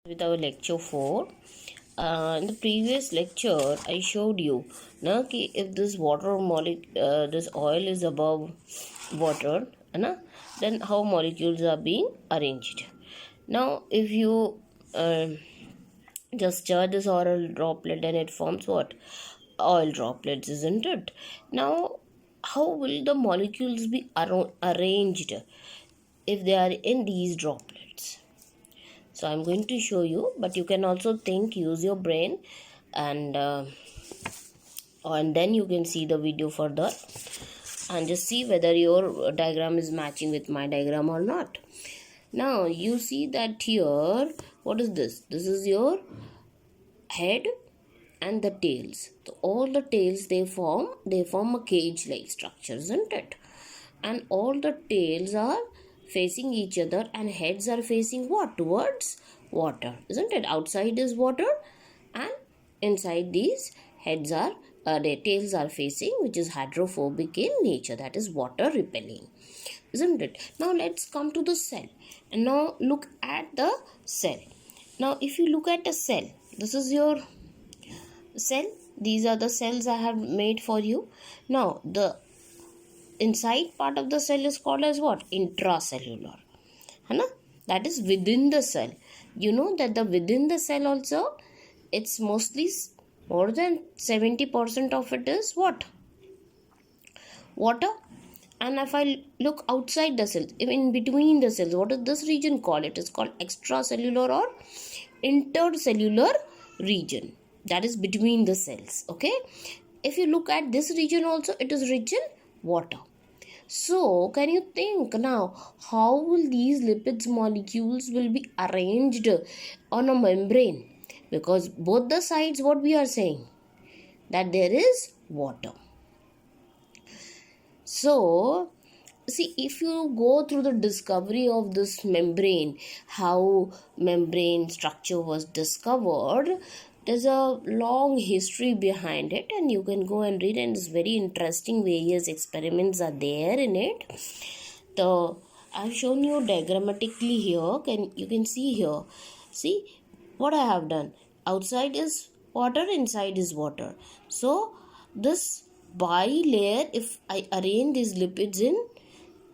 With our lecture 4. In the previous lecture I showed you na, कि if this this oil is above water na, then how molecules are being arranged. Now if you just stir this oil droplet and it forms what? Oil droplets, isn't it? Now how will the molecules be arranged if they are in these droplets? So I'm going to show you, but you can also think, use your brain, and then you can see the video further and just see whether your diagram is matching with my diagram or not. Now you see that here, what is this? This is your head and the tails. So all the tails they form a cage-like structure, isn't it? And all the tails are facing each other and heads are facing what? Towards water, isn't it? Outside is water and inside these heads are their tails are facing, which is hydrophobic in nature, that is water repelling, isn't it? Now let's come to the cell, and now look at the cell. Now if you look at a cell, this is your cell, these are the cells I have made for you. Now the inside part of the cell is called as what? Intracellular, that is within the cell. You know that the within the cell also, it's mostly more than 70% of it is what? Water. And if I look outside the cells, in between the cells, what is this region called? It is called extracellular or intercellular region, that is between the cells. Okay, if you look at this region also, it is rich in water. So can you think now, how will these lipids molecules will be arranged on a membrane? Because both the sides, what we are saying, that there is water. So see, if you go through the discovery of this membrane, how membrane structure was discovered, there's a long history behind it, and you can go and read, and it's very interesting. Various experiments are there in it. I've shown you diagrammatically here. You can see here. See what I have done. Outside is water, inside is water. So this bilayer, if I arrange these lipids in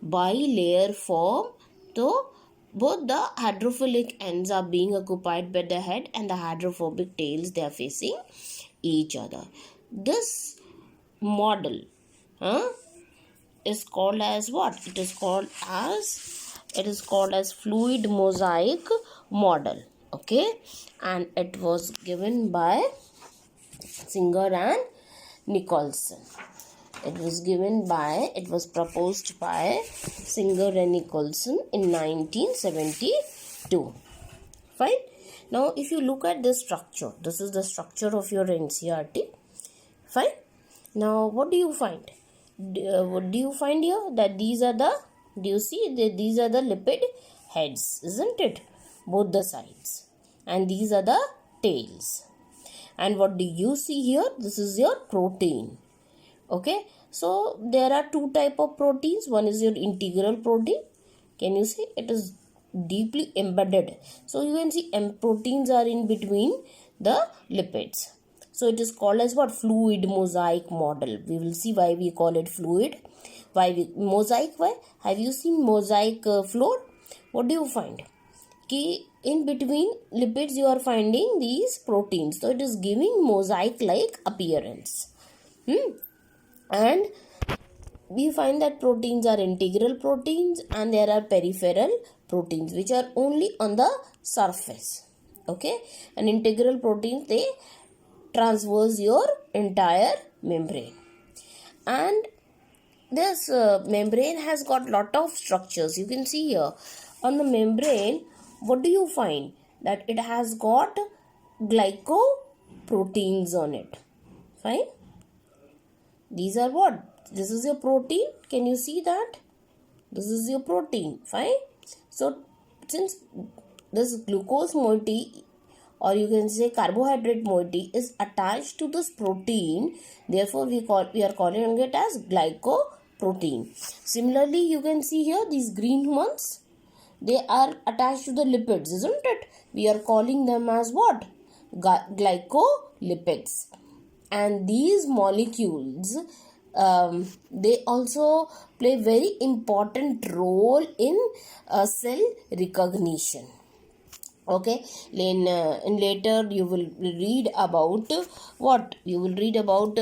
bilayer form, so both the hydrophilic ends are being occupied by the head and the hydrophobic tails, they are facing each other. This model is called as what? It is called as fluid mosaic model. Okay, and it was given by Singer and Nicholson. It was proposed by Singer and Nicholson in 1972. Fine. Now if you look at this structure, this is the structure of your NCERT. Fine. Now what do you find? What do you find here? That these are the lipid heads, isn't it? Both the sides. And these are the tails. And what do you see here? This is your protein. Okay, so there are two type of proteins. One is your integral protein. Can you see? It is deeply embedded. So you can see proteins are in between the lipids. So it is called as what? Fluid mosaic model. We will see why we call it fluid. Mosaic? Why? Have you seen mosaic floor? What do you find? In between lipids you are finding these proteins. So it is giving mosaic like appearance. And we find that proteins are integral proteins and there are peripheral proteins which are only on the surface. Okay, and integral proteins, they traverse your entire membrane. And this membrane has got lot of structures. You can see here on the membrane, what do you find? That it has got glycoproteins on it. Fine. These are what? This is your protein. Can you see that? This is your protein. Fine. So since this glucose moiety, or you can say carbohydrate moiety, is attached to this protein, therefore we are calling it as glycoprotein. Similarly, you can see here these green ones. they are attached to the lipids, isn't it? We are calling them as what? Glycolipids. And these molecules, they also play very important role in cell recognition. Okay, then later you will read about what? You will read about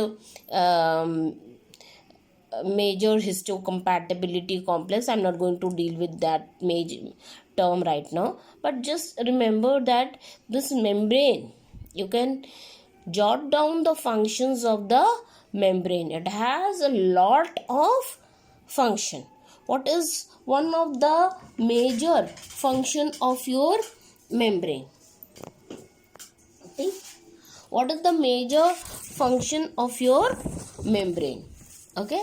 major histocompatibility complex. I'm not going to deal with that major term right now, but just remember that this membrane, you can jot down the functions of the membrane. It has a lot of function. What is one of the major function of your membrane? Okay, what is the major function of your membrane? Okay,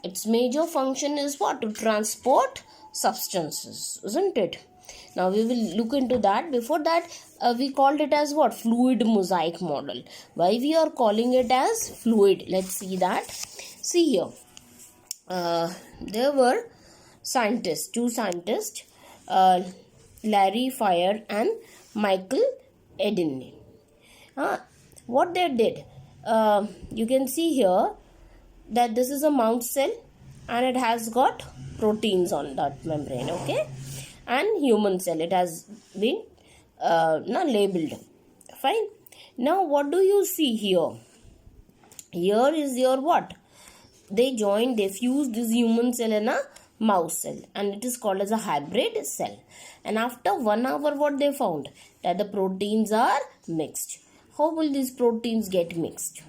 its major function is what? To transport substances, isn't it? Now we will look into that. Before that, we called it as what? Fluid mosaic model. Why we are calling it as fluid? Let's see that. See here, there were scientists, two scientists, Larry Fire and Michael Edney. What they did, you can see here that this is a mouse cell and it has got proteins on that membrane, okay, and human cell, it has been labeled. Fine. Now what do you see here? Here is your what? They fused this human cell in a mouse cell, and it is called as a hybrid cell. And after 1 hour, what they found? That the proteins are mixed. How will these proteins get mixed?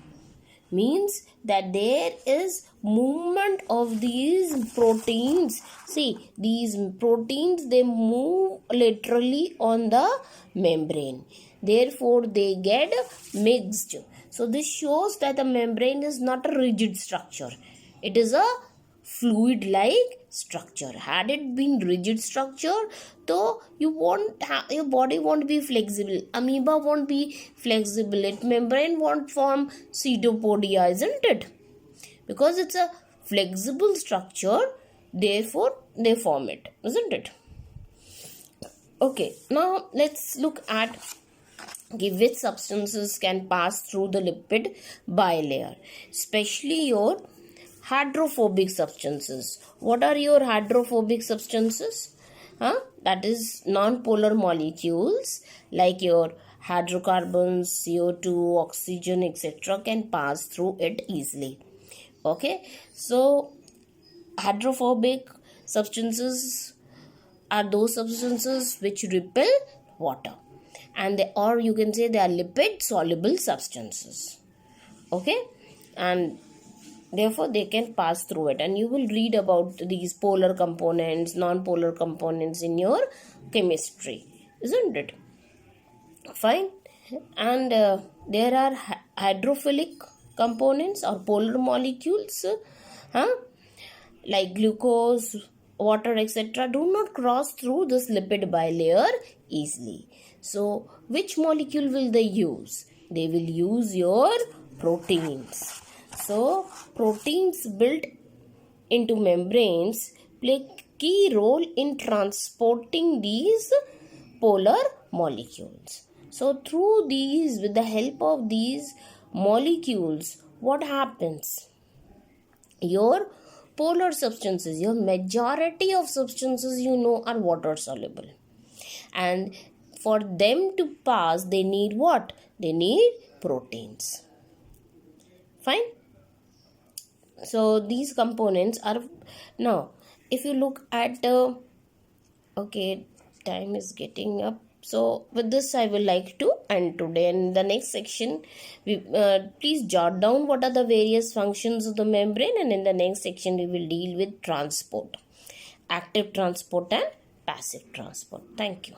Means that there is movement of these proteins. See, these proteins, they move laterally on the membrane, therefore they get mixed. So this shows that the membrane is not a rigid structure, it is a fluid like structure. Had it been rigid structure, though your body won't be flexible, amoeba won't be flexible, its membrane won't form pseudopodia, isn't it? Because it's a flexible structure, therefore they form it, isn't it? Okay, now let's look at which substances can pass through the lipid bilayer, especially your hydrophobic substances. What are your hydrophobic substances? That is non-polar molecules like your hydrocarbons, CO2, oxygen, etc. can pass through it easily. Okay, so hydrophobic substances are those substances which repel water, and or you can say they are lipid soluble substances. Okay, and therefore they can pass through it, and you will read about these polar components, non-polar components in your chemistry, isn't it? Fine. And there are hydrophilic components or polar molecules, like glucose, water, etc. do not cross through this lipid bilayer easily. So which molecule will they use? They will use your proteins. So proteins built into membranes play key role in transporting these polar molecules. So through these, with the help of these molecules, what happens? Your polar substances, your majority of substances are water soluble, and for them to pass they need what? They need proteins. Fine. So these components are, now if you look at okay, time is getting up, so with this I will like to end today. And in the next section, please jot down what are the various functions of the membrane, and in the next section we will deal with transport, active transport and passive transport. Thank you.